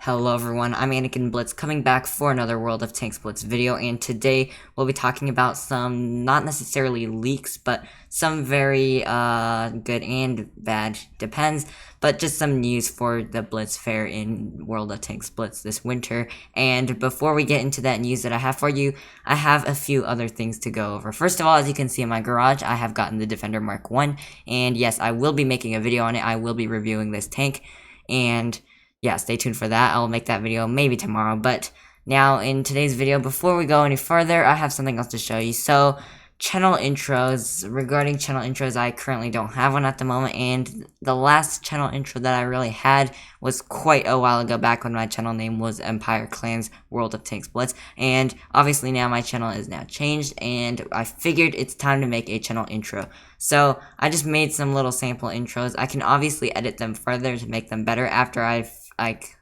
Hello everyone, I'm Anakin Blitz coming back for another World of Tanks Blitz video, and today we'll be talking about some, not necessarily leaks, but some very good and bad, depends, but just some news for the Blitz Fair in World of Tanks Blitz this winter. And before we get into that news that I have for you, I have a few other things to go over. First of all, as you can see in my garage, I have gotten the Defender Mark 1, and yes, I will be making a video on it. I will be reviewing this tank, and yeah, stay tuned for that. I'll make that video maybe tomorrow. But now in today's video, before we go any further, I have something else to show you. So channel intros, regarding channel intros, I currently don't have one at the moment, and the last channel intro that I really had was quite a while ago, back when my channel name was Empire Clans World of Tanks Blitz, and obviously now my channel is now changed, and I figured it's time to make a channel intro. So I just made some little sample intros. I can obviously edit them further to make them better after I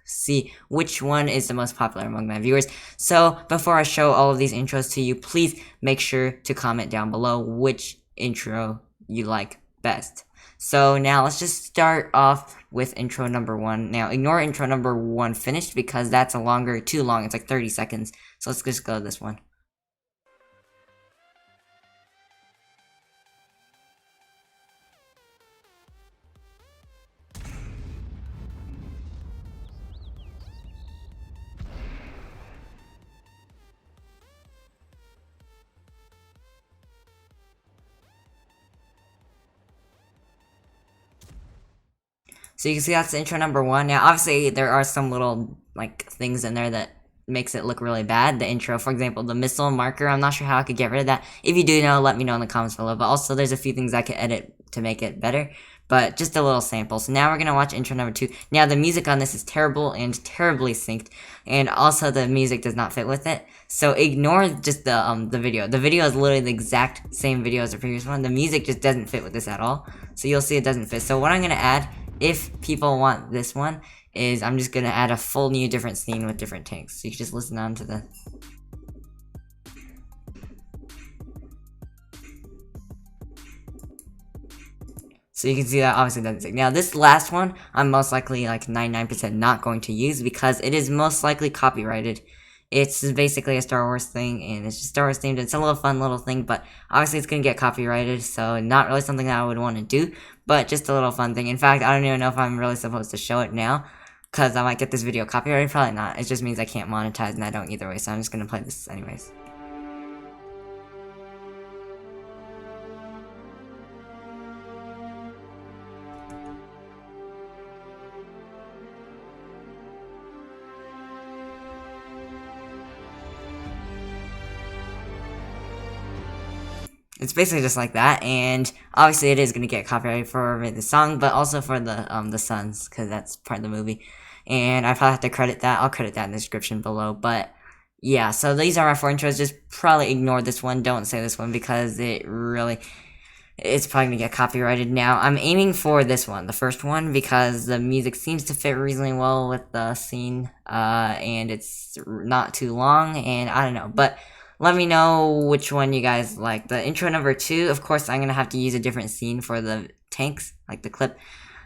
see which one is the most popular among my viewers. So before I show all of these intros to you, please make sure to comment down below which intro you like best. So now let's just start off with intro number 1. Now ignore intro number 1 finished because that's too long. It's like 30 seconds. So let's just go to this one. So you can see that's the intro number 1. Now, obviously, there are some little, things in there that makes it look really bad. The intro, for example, the missile marker, I'm not sure how I could get rid of that. If you do know, let me know in the comments below. But also, there's a few things I could edit to make it better. But just a little sample. So now we're going to watch intro number 2. Now, the music on this is terrible and terribly synced. And also, the music does not fit with it. So ignore just the video. The video is literally the exact same video as the previous one. The music just doesn't fit with this at all. So you'll see it doesn't fit. So what I'm going to add, if people want this one, is I'm just going to add a full new different scene with different tanks. So you can just listen on to the... So you can see that obviously doesn't sync. Now this last one, I'm most likely like 99% not going to use because it is most likely copyrighted. It's basically a Star Wars thing, and it's just Star Wars themed. It's a little fun little thing, but obviously it's going to get copyrighted, so not really something that I would want to do, but just a little fun thing. In fact, I don't even know if I'm really supposed to show it now, because I might get this video copyrighted. Probably not. It just means I can't monetize, and I don't either way, so I'm just going to play this anyways. It's basically just like that, and obviously it is going to get copyrighted for the song, but also for the Suns, because that's part of the movie. And I probably have to credit that. I'll credit that in the description below, but yeah, so these are my 4 intros. Just probably ignore this one. Don't say this one because it's probably going to get copyrighted. Now, I'm aiming for this one, the first one, because the music seems to fit reasonably well with the scene, and it's not too long, and I don't know, but let me know which one you guys like. The intro number 2, of course, I'm going to have to use a different scene for the tanks, like the clip.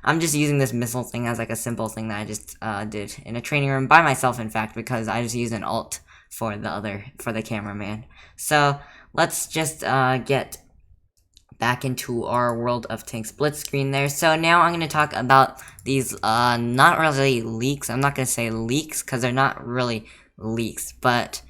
I'm just using this missile thing as like a simple thing that I just did in a training room by myself, in fact, because I just used an alt for the cameraman. So let's just get back into our World of Tanks Blitz screen there. So now I'm going to talk about these not really leaks. I'm not going to say leaks because they're not really leaks, but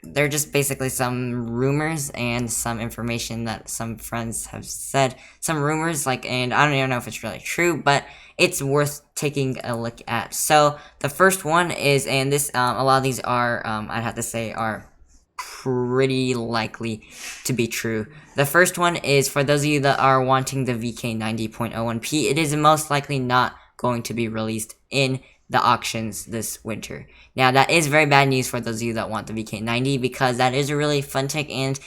they're just basically some rumors and some information that some friends have said. Some rumors, and I don't even know if it's really true, but it's worth taking a look at. So the first one is, and this, a lot of these are, I'd have to say, are pretty likely to be true. The first one is, for those of you that are wanting the VK90.01P, it is most likely not going to be released in the auctions this winter. Now, that is very bad news for those of you that want the VK90, because that is a really fun tank, and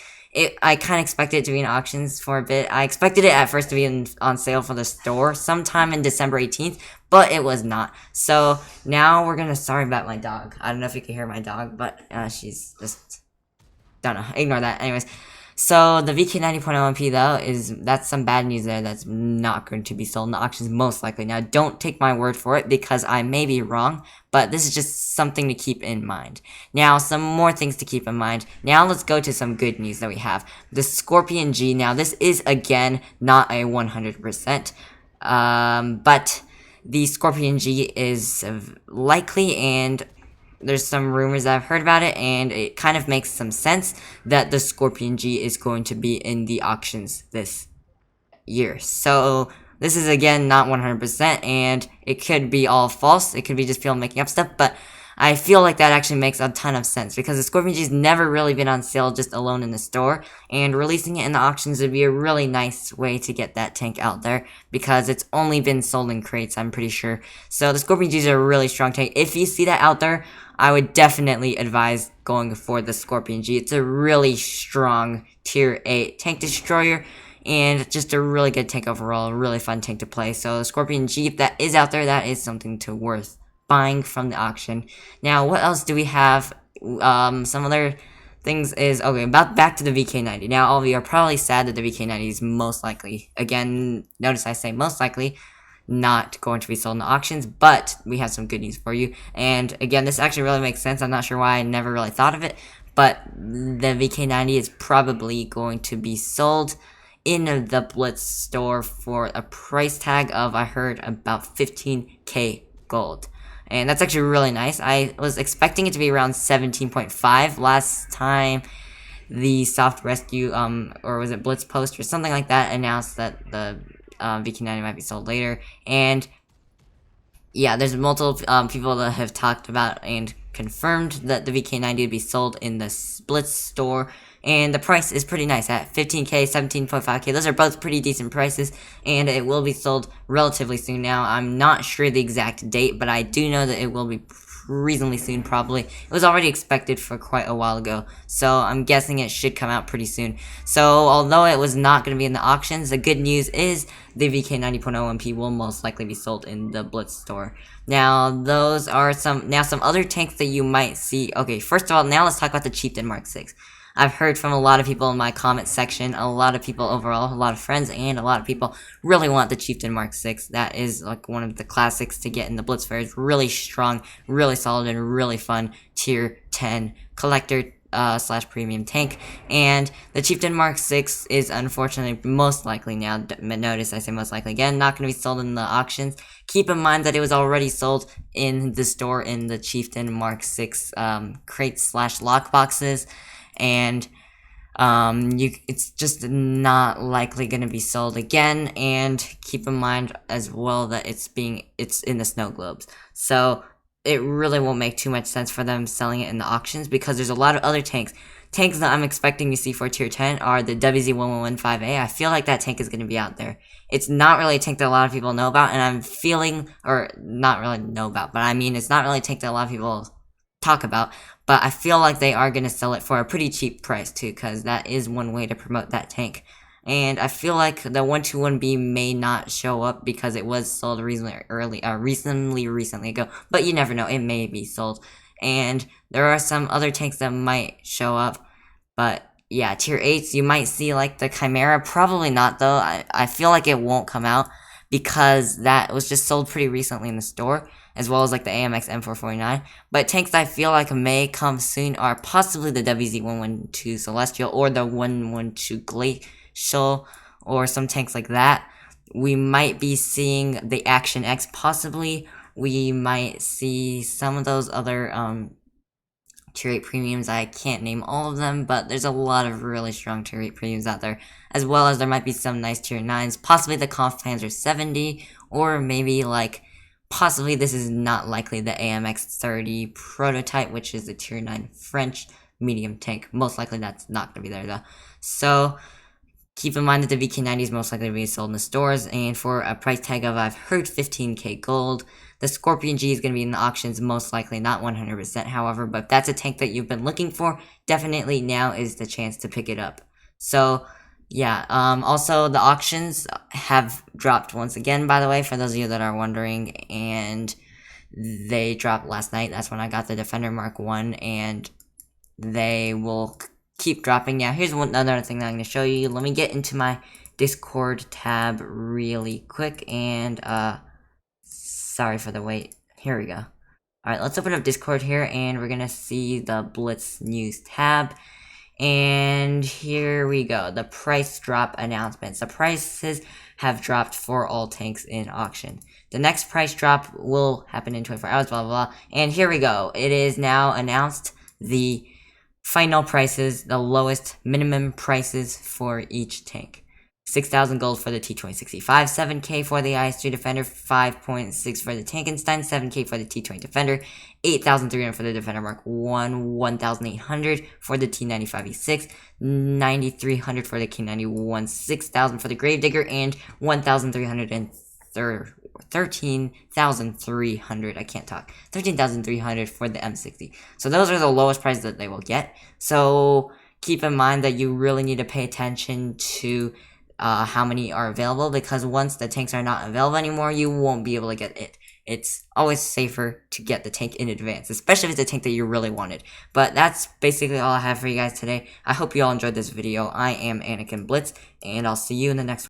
I kind of expected it to be in auctions for a bit. I expected it at first to be on sale for the store sometime in December 18th, but it was not. So now we're gonna, sorry about my dog. I don't know if you can hear my dog, but she's just, don't know, ignore that. Anyways, So the VK90.0 MP though that's some bad news there. That's not going to be sold in the auctions most likely. Now don't take my word for it because I may be wrong, but this is just something to keep in mind. Now some more things to keep in mind. Now let's go to some good news that we have. The Scorpion G. Now this is again not a 100%, but the Scorpion G is likely, and there's some rumors that I've heard about it, and it kind of makes some sense that the Scorpion G is going to be in the auctions this year. So this is again not 100%, and it could be all false. It could be just people making up stuff, but I feel like that actually makes a ton of sense because the Scorpion G's never really been on sale just alone in the store, and releasing it in the auctions would be a really nice way to get that tank out there because it's only been sold in crates, I'm pretty sure. So the Scorpion G's are a really strong tank. If you see that out there, I would definitely advise going for the Scorpion G. It's a really strong tier 8 tank destroyer, and just a really good tank overall, a really fun tank to play. So the Scorpion G, if that is out there, that is something to worth buying from the auction. Now, what else do we have? Some other things is, okay, back to the VK90. Now, all of you are probably sad that the VK90 is most likely, again, notice I say most likely, not going to be sold in the auctions, but we have some good news for you. And again, this actually really makes sense. I'm not sure why I never really thought of it, but the VK90 is probably going to be sold in the Blitz store for a price tag of, I heard, about 15k gold. And that's actually really nice. I was expecting it to be around 17.5 last time the Soft Rescue, or was it Blitz Post or something like that, announced that the VK90 might be sold later. And yeah, there's multiple people that have talked about and confirmed that the VK90 would be sold in the Blitz store. And the price is pretty nice at 15k, 17.5k. Those are both pretty decent prices, and it will be sold relatively soon. Now, I'm not sure the exact date, but I do know that it will be reasonably soon, probably. It was already expected for quite a while ago, so I'm guessing it should come out pretty soon. So, although it was not going to be in the auctions, the good news is the VK90.0 MP will most likely be sold in the Blitz store. Now, those are some other tanks that you might see. Okay, first of all, now let's talk about the Chieftain Mark 6. I've heard from a lot of people in my comment section, a lot of people overall, a lot of friends, and a lot of people really want the Chieftain Mark 6. That is like one of the classics to get in the Blitz fair. It's really strong, really solid, and really fun tier 10 collector slash premium tank. And the Chieftain Mark 6 is unfortunately most likely now, notice I say most likely again, not going to be sold in the auctions. Keep in mind that it was already sold in the store in the Chieftain Mark 6 crates slash lockboxes. And it's just not likely going to be sold again. And keep in mind as well that it's in the snow globes, so it really won't make too much sense for them selling it in the auctions, because there's a lot of other tanks that I'm expecting to see for tier 10 are the WZ1115A. I feel like that tank is going to be out there. It's not really a tank that a lot of people know about, and I'm feeling, or not really know about, but I mean it's not really a tank that a lot of people talk about, but I feel like they are going to sell it for a pretty cheap price too, because that is one way to promote that tank. And I feel like the 121B may not show up because it was sold recently ago, but you never know, it may be sold. And there are some other tanks that might show up, but yeah, tier 8s, you might see like the Chimera, probably not though. I feel like it won't come out because that was just sold pretty recently in the store, as well as like the AMX M449. But tanks I feel like may come soon are possibly the WZ112 Celestial or the 112 Glacial, or some tanks like that. We might be seeing the Action X possibly. We might see some of those other tier 8 premiums. I can't name all of them, but there's a lot of really strong tier 8 premiums out there, as well as there might be some nice tier 9s, possibly the Kampfpanzer 70, or maybe like, possibly this is not likely, the AMX 30 prototype, which is the tier 9 French medium tank. Most likely that's not going to be there though. So keep in mind that the VK90 is most likely to be sold in the stores, and for a price tag of, I've heard, 15k gold. The Scorpion G is going to be in the auctions, most likely, not 100% however, but if that's a tank that you've been looking for, definitely now is the chance to pick it up. So yeah, also the auctions have dropped once again, by the way, for those of you that are wondering, and they dropped last night. That's when I got the Defender Mark 1, and they will keep dropping. Now, here's another thing that I'm going to show you. Let me get into my Discord tab really quick, and, sorry for the wait. Here we go. Alright, let's open up Discord here, and we're going to see the Blitz News tab. And here we go, the price drop announcements. The prices have dropped for all tanks in auction. The next price drop will happen in 24 hours, blah, blah, blah. And here we go. It is now announced the final prices, the lowest minimum prices for each tank. 6,000 gold for the T-2065, 7k for the IS-3 Defender, 5.6 for the Tankenstein, 7k for the T-20 Defender, 8,300 for the Defender Mark 1, 1,800 for the T-95E6, 9,300 for the K-91, 6,000 for the Gravedigger, and 13,300, I can't talk, 13,300 for the M60. So those are the lowest prices that they will get. So keep in mind that you really need to pay attention to how many are available, because once the tanks are not available anymore, you won't be able to get it. It's always safer to get the tank in advance, especially if it's a tank that you really wanted. But that's basically all I have for you guys today. I hope you all enjoyed this video. I am Anakin Blitz, and I'll see you in the next one.